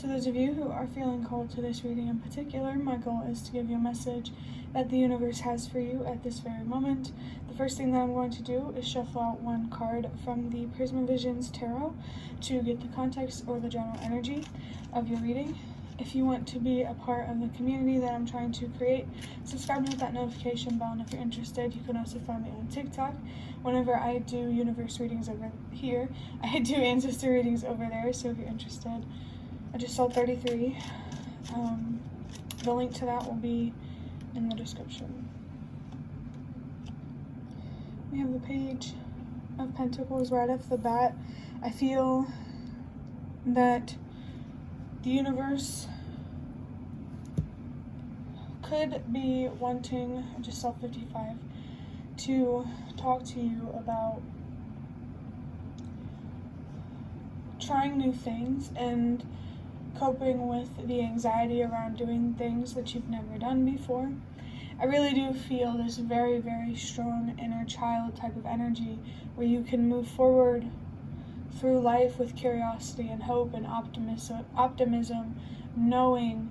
to those of you who are feeling called to this reading in particular, my goal is to give you a message that the universe has for you at this very moment. The first thing that I'm going to do is shuffle out one card from the Prisma Visions Tarot to get the context or the general energy of your reading. If you want to be a part of the community that I'm trying to create, subscribe with that notification bell, and if you're interested, you can also find me on TikTok. Whenever I do universe readings over here, I do ancestor readings over there, so if you're interested. I just saw 33. The link to that will be in the description. We have the Page of Pentacles right off the bat. I feel that the universe could be wanting, I just saw 55, to talk to you about trying new things and coping with the anxiety around doing things that you've never done before. I really do feel this very, very strong inner child type of energy where you can move forward through life with curiosity and hope and optimism, knowing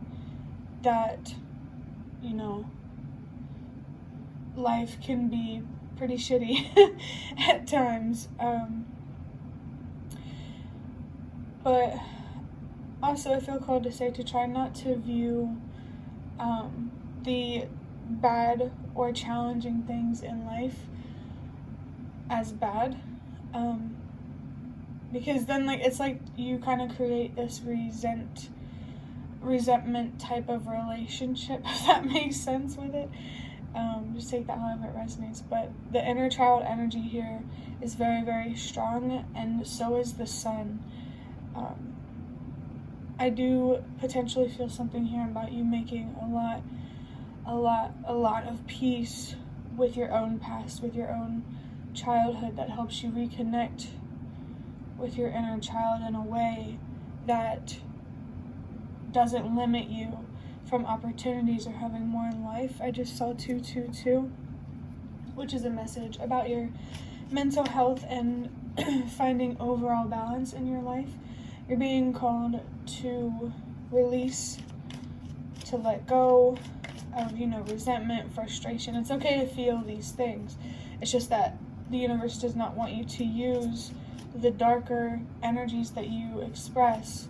that, you know, life can be pretty shitty at times. But also I feel called to say to try not to view the bad or challenging things in life as bad. Because then, like, it's like you kind of create this resentment type of relationship, if that makes sense with it. Just take that however it resonates. But the inner child energy here is very, very strong, and so is the sun. I do potentially feel something here about you making a lot of peace with your own past, with your own childhood, that helps you reconnect with your inner child in a way that doesn't limit you from opportunities or having more in life. I just saw 222, which is a message about your mental health and finding overall balance in your life. You're being called to release, to let go of, resentment, frustration. It's okay to feel these things. It's just that the universe does not want you to use the darker energies that you express.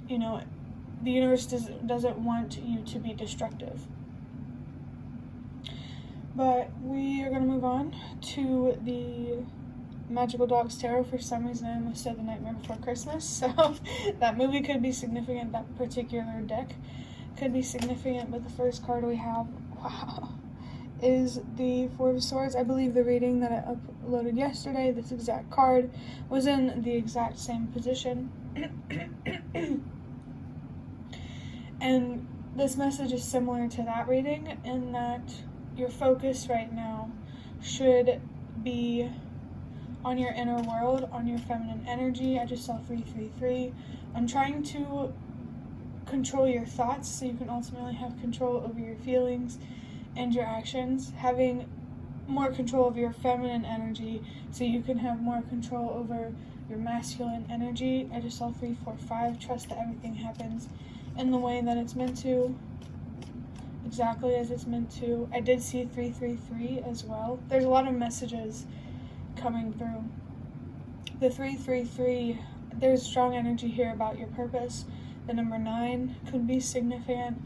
The universe doesn't want you to be destructive. But we are going to move on to the Magical Dogs Tarot. For some reason, I almost said The Nightmare Before Christmas, so that movie could be significant, that particular deck could be significant, but the first card we have, wow, is the Four of Swords. I believe the reading that I uploaded yesterday, this exact card, was in the exact same position. And this message is similar to that reading in that your focus right now should be on your inner world, on your feminine energy. I just saw 333. I'm trying to control your thoughts so you can ultimately have control over your feelings and your actions. Having more control over your feminine energy so you can have more control over your masculine energy. I just saw 345. Trust that everything happens in the way that it's meant to, exactly as it's meant to. I did see 333 as well. There's a lot of messages coming through. The 333, there's strong energy here about your purpose. The number 9 could be significant.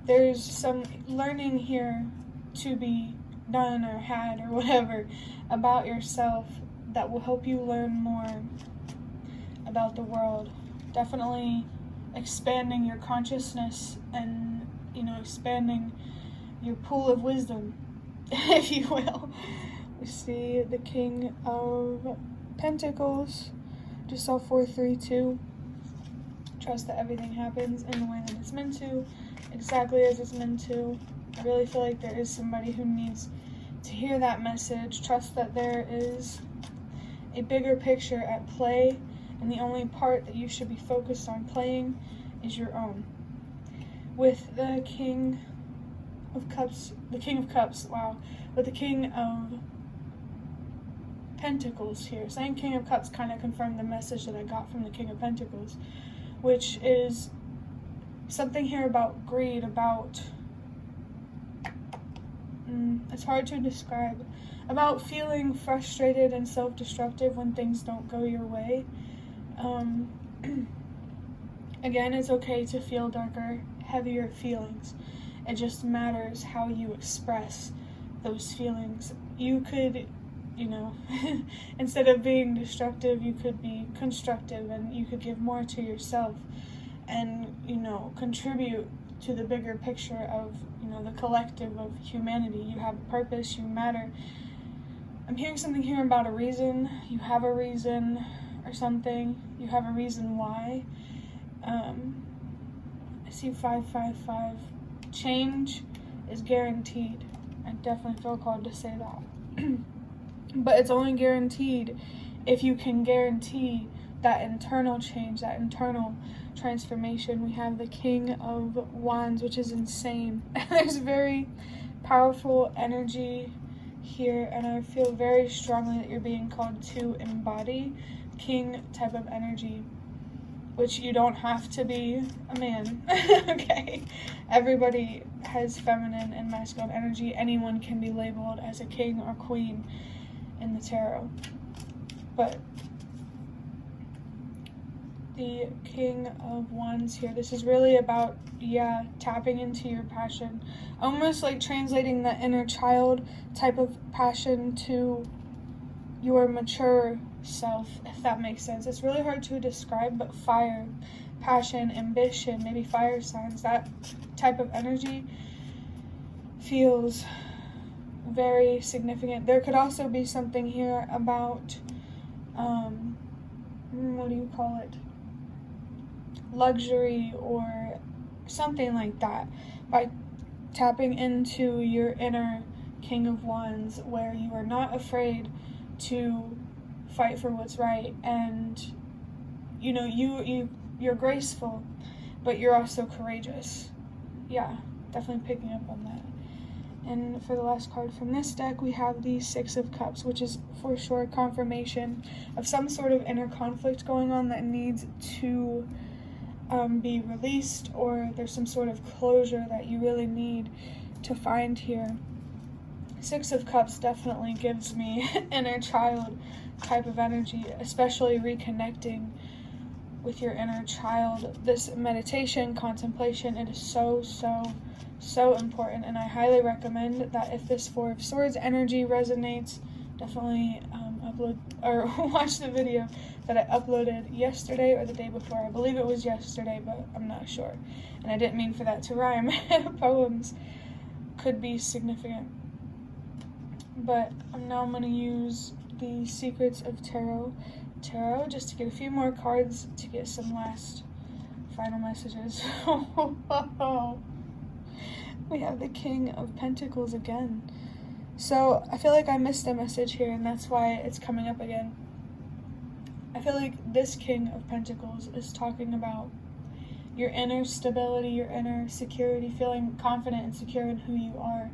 There's some learning here to be done or had or whatever about yourself that will help you learn more about the world. Definitely expanding your consciousness and, expanding your pool of wisdom, if you will. We see the King of Pentacles. Just saw 432. Trust that everything happens in the way that it's meant to, exactly as it's meant to. I really feel like there is somebody who needs to hear that message. Trust that there is a bigger picture at play, and the only part that you should be focused on playing is your own. With the King of Cups, wow, with the King of Pentacles here. Saying King of Cups kind of confirmed the message that I got from the King of Pentacles, which is something here about greed, about, it's hard to describe, about feeling frustrated and self-destructive when things don't go your way. Again, it's okay to feel darker, heavier feelings. It just matters how you express those feelings. You could, instead of being destructive, you could be constructive, and you could give more to yourself and, contribute to the bigger picture of, the collective of humanity. You have a purpose, you matter. I'm hearing something here about a reason. You have a reason or something. You have a reason why. I see 555. Change is guaranteed. I definitely feel called to say that. But it's only guaranteed if you can guarantee that internal change, that internal transformation. We have the King of Wands, which is insane. There's very powerful energy here, and I feel very strongly that you're being called to embody king type of energy, which you don't have to be a man. Okay, everybody has feminine and masculine energy. Anyone can be labeled as a king or queen in the tarot, but the King of Wands here, this is really about, tapping into your passion, almost like translating the inner child type of passion to your mature self, if that makes sense. It's really hard to describe, but fire, passion, ambition, maybe fire signs, that type of energy feels very significant. There could also be something here about, what do you call it? Luxury or something like that. By tapping into your inner King of Wands, where you are not afraid to fight for what's right, and you're graceful, but you're also courageous. Yeah, definitely picking up on that. And for the last card from this deck, we have the Six of Cups, which is for sure confirmation of some sort of inner conflict going on that needs to be released, or there's some sort of closure that you really need to find here. Six of Cups definitely gives me inner child type of energy, especially reconnecting with your inner child. This meditation, contemplation, it is so important, and I highly recommend that if this Four of Swords energy resonates, definitely upload or watch the video that I uploaded yesterday or the day before. I believe it was yesterday, but I'm not sure, and I didn't mean for that to rhyme. Poems could be significant, but now I'm going to use the Secrets of Tarot just to get a few more cards to get some last final messages. We have the King of Pentacles again. So I feel like I missed a message here, and that's why it's coming up again. I feel like this King of Pentacles is talking about your inner stability, your inner security, feeling confident and secure in who you are,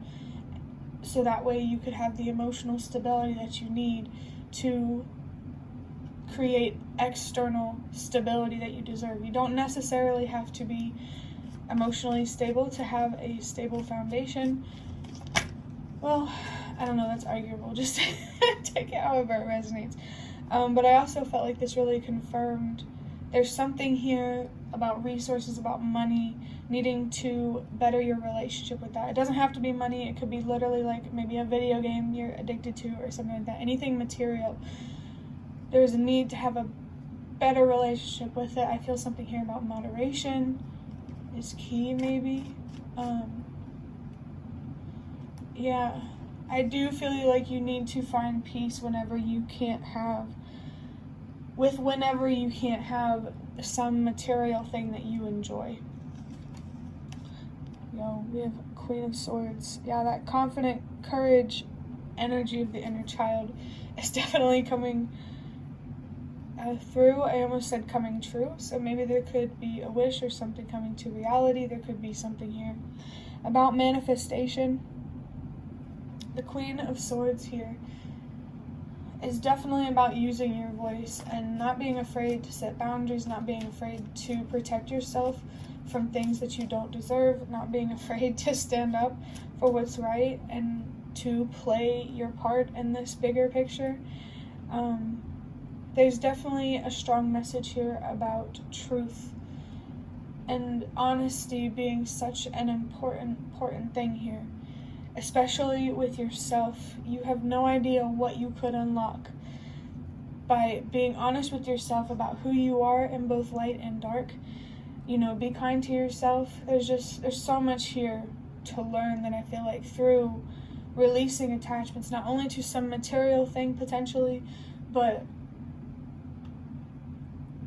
so that way you could have the emotional stability that you need to create external stability that you deserve. You don't necessarily have to be emotionally stable to have a stable foundation. Well, I don't know, that's arguable. Just take it however it resonates. But I also felt like this really confirmed there's something here about resources, about money, needing to better your relationship with that. It doesn't have to be money. It could be literally like maybe a video game you're addicted to or something like that. Anything material. There's a need to have a better relationship with it. I feel something here about moderation is key, maybe. Yeah, I do feel like you need to find peace whenever you can't have some material thing that you enjoy. We have Queen of Swords. Yeah, that confident courage energy of the inner child is definitely coming through. I almost said coming true, so maybe there could be a wish or something coming to reality. There could be something here about manifestation. The Queen of Swords here is definitely about using your voice and not being afraid to set boundaries, not being afraid to protect yourself from things that you don't deserve, not being afraid to stand up for what's right and to play your part in this bigger picture. There's definitely a strong message here about truth and honesty being such an important thing here, especially with yourself. You have no idea what you could unlock by being honest with yourself about who you are in both light and dark. You know, be kind to yourself. There's so much here to learn that I feel like through releasing attachments, not only to some material thing potentially, but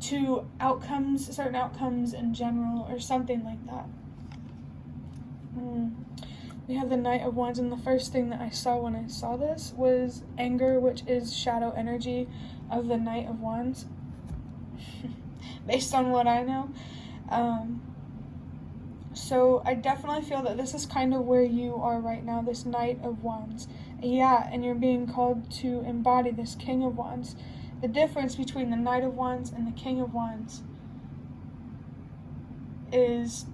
to outcomes, certain outcomes in general, or something like that. We have the Knight of Wands, and the first thing that I saw when I saw this was anger, which is shadow energy of the Knight of Wands, based on what I know. So I definitely feel that this is kind of where you are right now, this Knight of Wands. Yeah, and you're being called to embody this King of Wands. The difference between the Knight of Wands and the King of Wands is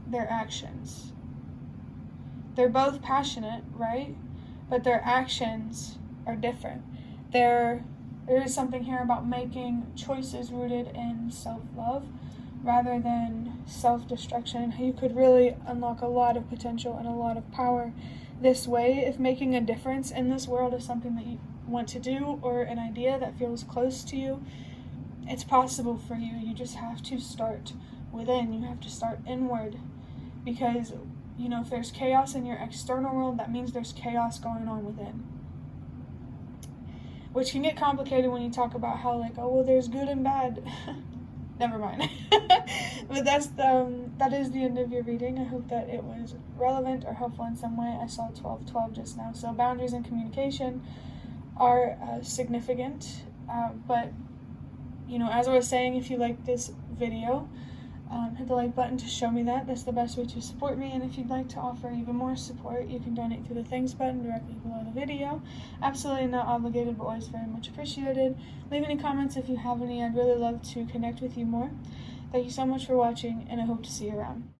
their actions. They're both passionate, right? But their actions are different. There is something here about making choices rooted in self-love rather than self-destruction. You could really unlock a lot of potential and a lot of power this way if making a difference in this world is something that you want to do, or an idea that feels close to you. It's possible for you. You just have to start within. You have to start inward, because you know, if there's chaos in your external world, that means there's chaos going on within, which can get complicated when you talk about how, like, oh, well, there's good and bad. Never mind. But that is the end of your reading. I hope that it was relevant or helpful in some way. I saw 12:12 just now. So boundaries and communication are significant. But, you know, as I was saying, if you like this video, hit the like button to show me that. That's the best way to support me. And if you'd like to offer even more support, you can donate through the thanks button directly below the video. Absolutely not obligated, but always very much appreciated. Leave any comments if you have any. I'd really love to connect with you more. Thank you so much for watching, and I hope to see you around.